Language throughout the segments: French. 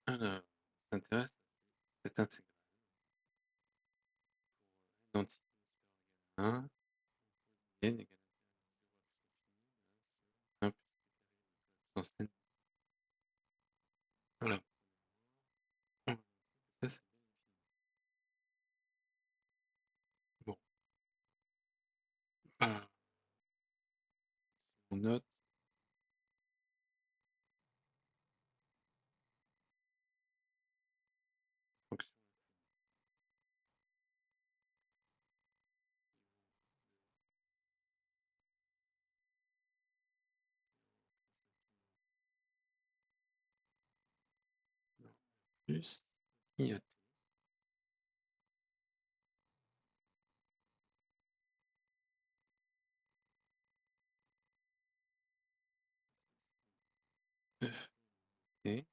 Alors, ça s'intéresse à cette intégrale pour n entier supérieur à 1, n égale à 0 à puissance finie de 1 plus n. Voilà. On va montrer que ça, c'est bien infini. Bon, si on note la fonction non, plus i à t, f t,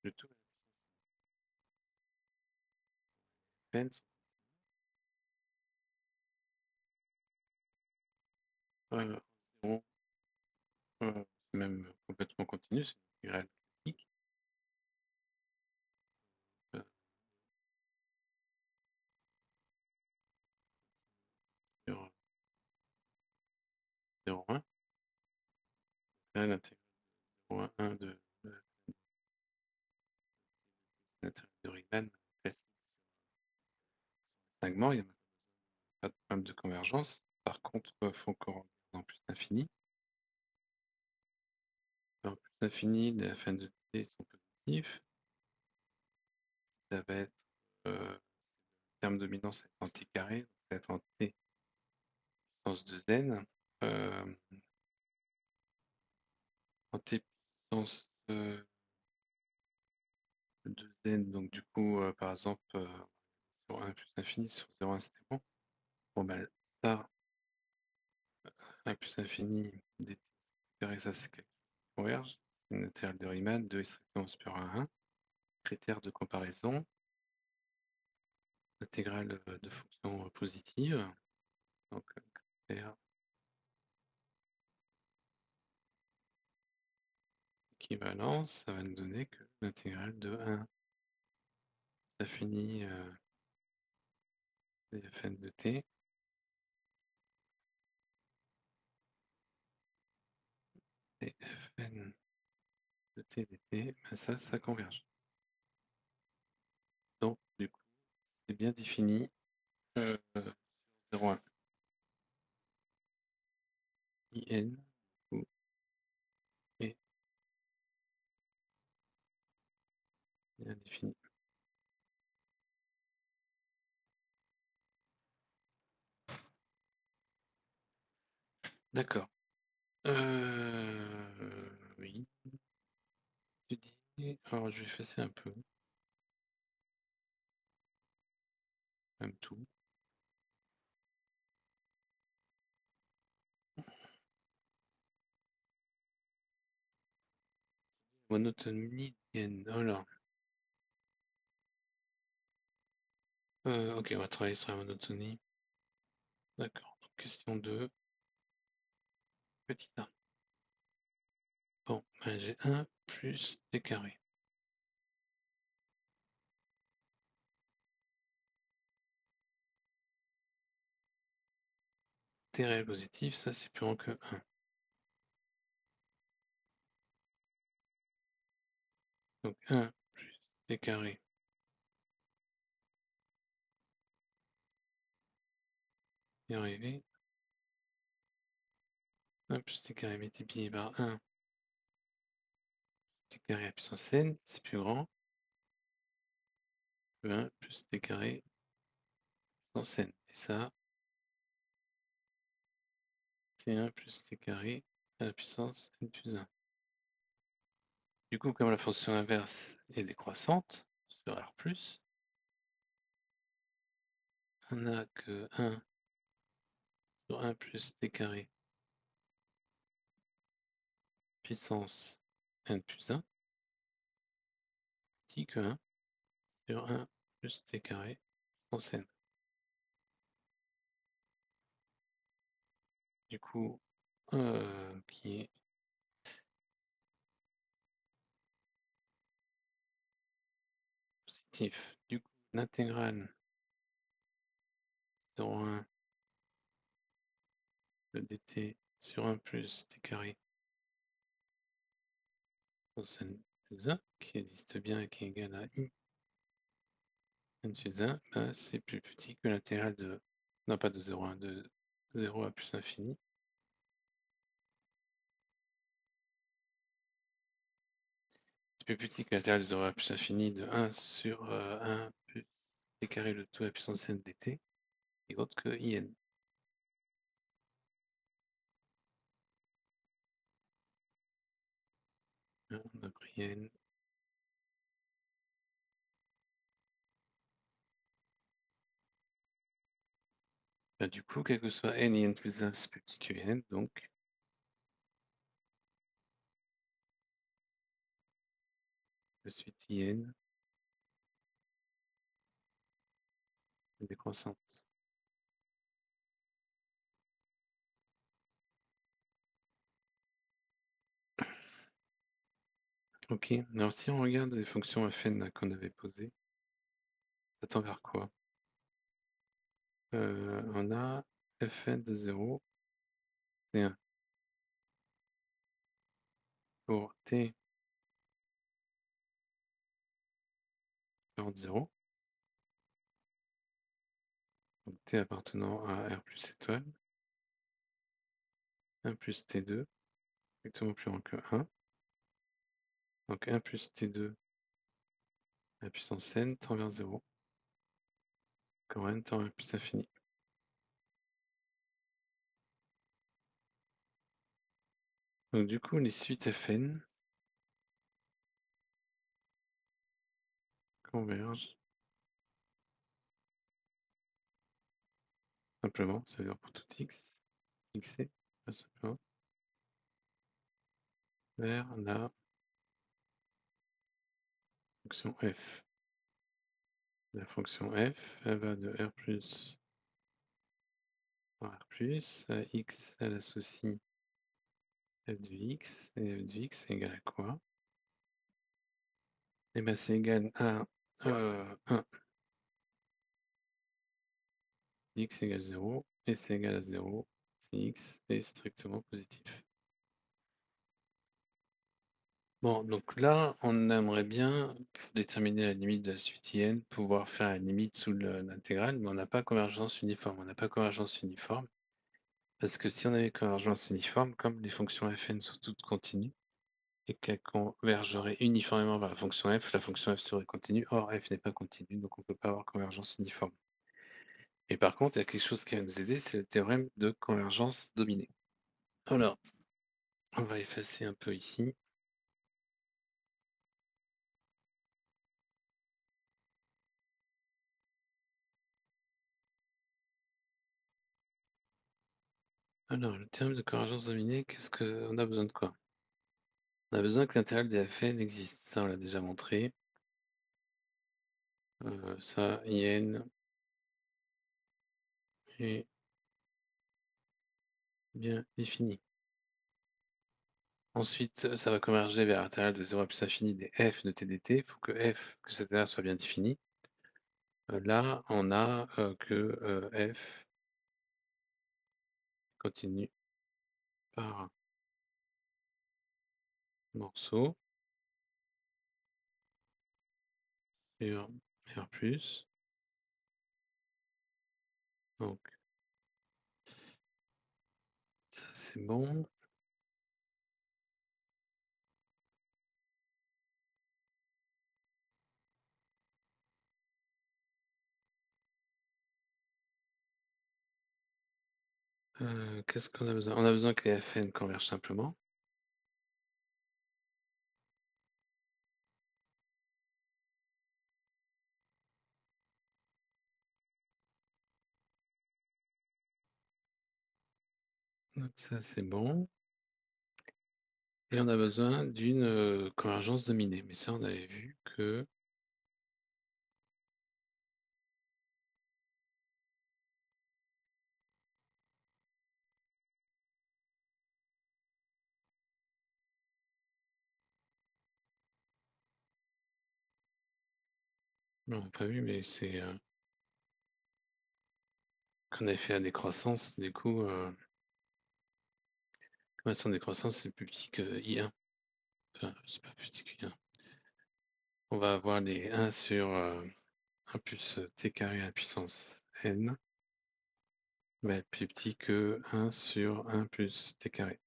le tout à la puissance n sont en 0, c'est même complètement continu, c'est une intégrale classique. Euh, sur 0,1. Là, l'intégrale de 0,1 de l'intégrale de Riemann classique sur les segments, il n'y a pas de problème de convergence. Par contre, il faut qu'on regarde en plus l'infini. En plus l'infini, les fn de t sont positifs. Ça va être le terme dominant, ça va être en t carré, donc ça va être en t puissance 2n. En t puissance 2n, donc du coup, par exemple, sur 1 plus infini, sur 0,1 c'était bon. Bon ben ça, 1 plus infini dt carré, ça c'est quelque chose qui converge. C'est une intégrale de Riemann, 2 est strictement supérieur à 1. Critère de comparaison, intégrale de fonction positive. Donc critère équivalence, ça va nous donner que l'intégrale de 1 infini dfn de t dfn de t dt, ben ça converge. Donc du coup, c'est bien défini sur 0,1. IN ou est bien défini. D'accord. Oui. Tu dis. Alors je vais effacer un peu. Même tout. Monotonie N. Alors. Ok, on va travailler sur la monotonie. D'accord. Donc, question 2. Petit 1. Bon, ben, j'ai 1 plus t carré. T réel positif, ça c'est plus grand que 1. Donc 1 plus t carré est arrivé. 1 plus t carré multiplié par 1 t carré à puissance n, c'est plus grand que 1 plus t carré puissance n. Et ça, c'est 1 plus t carré à la puissance n plus 1. Du coup, comme la fonction inverse est décroissante sur R+, on n'a que 1 sur 1 plus t carré puissance n plus 1, petit que 1 sur 1 plus t carré puissance n. du coup, qui est positif. Du coup, l'intégrale 0,1 de dt sur 1 plus t carré cosine plus 1, qui existe bien et qui est égal à i n plus 1, ben, c'est plus petit que l'intégrale de, non pas de 0,1, de 0 à plus infini. C'est plus petit que l'intégrale de 0 à plus infini de 1 sur 1 plus t carré de tout à la puissance n dt, est autre que in. On a pris n. Ben, du coup, quel que soit n et n plus 1, c'est plus petit que n, donc la suite in est décroissante. Ok, alors si on regarde les fonctions fn qu'on avait posées, ça tend vers quoi? On a fn de 0, c'est 1. Pour t de 0, donc t appartenant à R plus étoile, 1 plus T2, strictement plus grand que 1. Donc 1 plus T2 à la puissance n tend vers 0, quand n tend vers plus infini. Donc du coup, les suites Fn convergent simplement, ça veut dire pour tout x, xc, pas simplement, vers la fonction f. La fonction f, elle va de R plus en R plus, à x, elle associe f de x, et f de x est égal à quoi? Et bien c'est égal à 1, x égale 0, et c'est égal à 0 si x est strictement positif. Bon, donc là, on aimerait bien, pour déterminer la limite de la suite in, pouvoir faire la limite sous l'intégrale, mais on n'a pas convergence uniforme. On n'a pas convergence uniforme, parce que si on avait convergence uniforme, comme les fonctions fn sont toutes continues, et qu'elles convergeraient uniformément vers la fonction f serait continue. Or, f n'est pas continue, donc on ne peut pas avoir convergence uniforme. Et par contre, il y a quelque chose qui va nous aider, c'est le théorème de convergence dominée. Alors, on va effacer un peu ici. Alors, le théorème de convergence dominée, qu'est-ce qu'on a besoin de quoi? On a besoin que l'intégrale des Fn existe. Ça, on l'a déjà montré. Ça, in est bien défini. Ensuite, ça va converger vers l'intégrale de 0 à plus infini des f de t dt. Il faut que cette intégrale soit bien définie. Là, on a que f continue par morceau sur R+. Donc, ça c'est bon. Qu'est-ce qu'on a besoin? On a besoin que les Fn convergent simplement. Donc ça c'est bon. Et on a besoin d'une convergence dominée. Mais ça, on avait vu que Non, pas vu, mais c'est quand on avait fait la décroissance, du coup, l'information de décroissance, c'est plus petit que I1. Enfin, c'est pas plus petit que I1. On va avoir les 1 sur 1 plus t carré à la puissance n va être plus petit que 1 sur 1 plus t carré.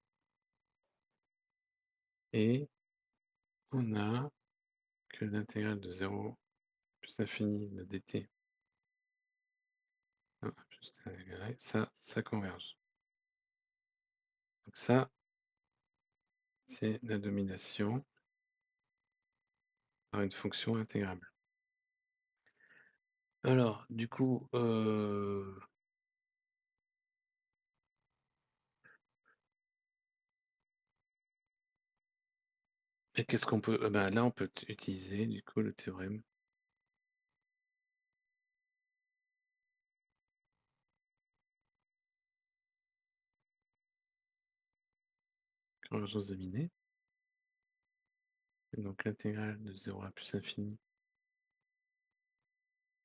Et on a que l'intégrale de 0 plus l'infini de dt 1 plus t carré, ça converge. Donc ça, c'est la domination par une fonction intégrable. Alors, du coup, et qu'est-ce qu'on peut... ben là, on peut utiliser, du coup, le théorème. Convergence dominée. Et donc, l'intégrale de 0 à plus infini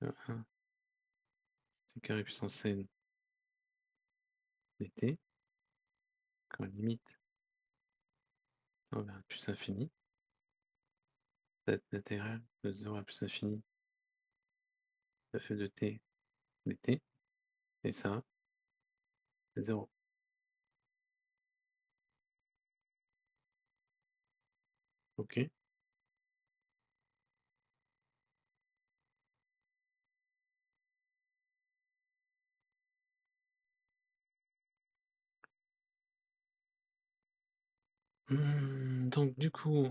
de 1 t carré puissance n dt, quand limite tend vers plus infini, cette intégrale de 0 à plus infini de f de t dt, et ça, c'est 0. Ok. Donc, du coup,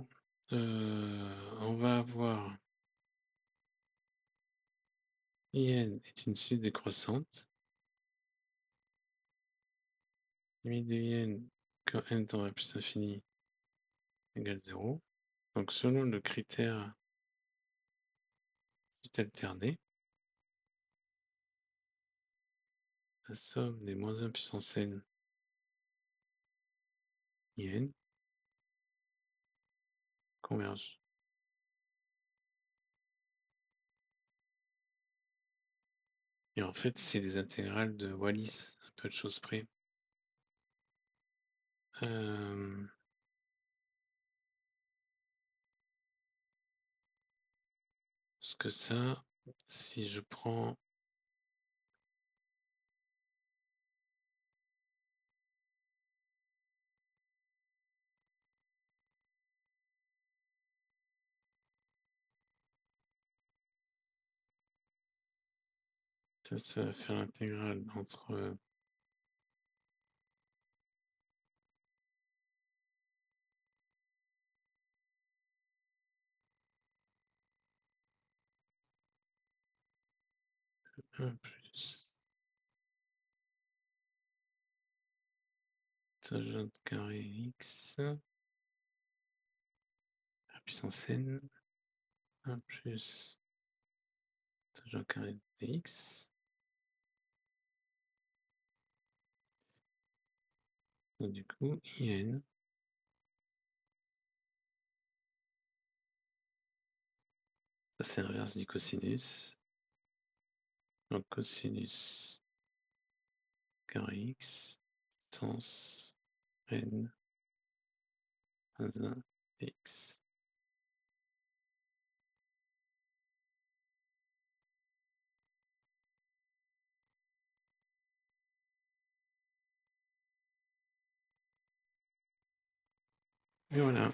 on va avoir IN est une suite décroissante. Limite de IN quand n tend vers plus infini égale 0. Donc, selon le critère alterné, la somme des moins 1 puissance n IN converge. Et en fait, c'est des intégrales de Wallis, un peu de choses près. Parce que ça, si je prends ça, ça va faire l'intégrale entre un plus tangente carré x à la puissance n, 1 plus tangente carré de x. Donc du coup, IN, ça c'est l'inverse du cosinus. Donc cosinus carré x, puissance n, 1 x. Et voilà.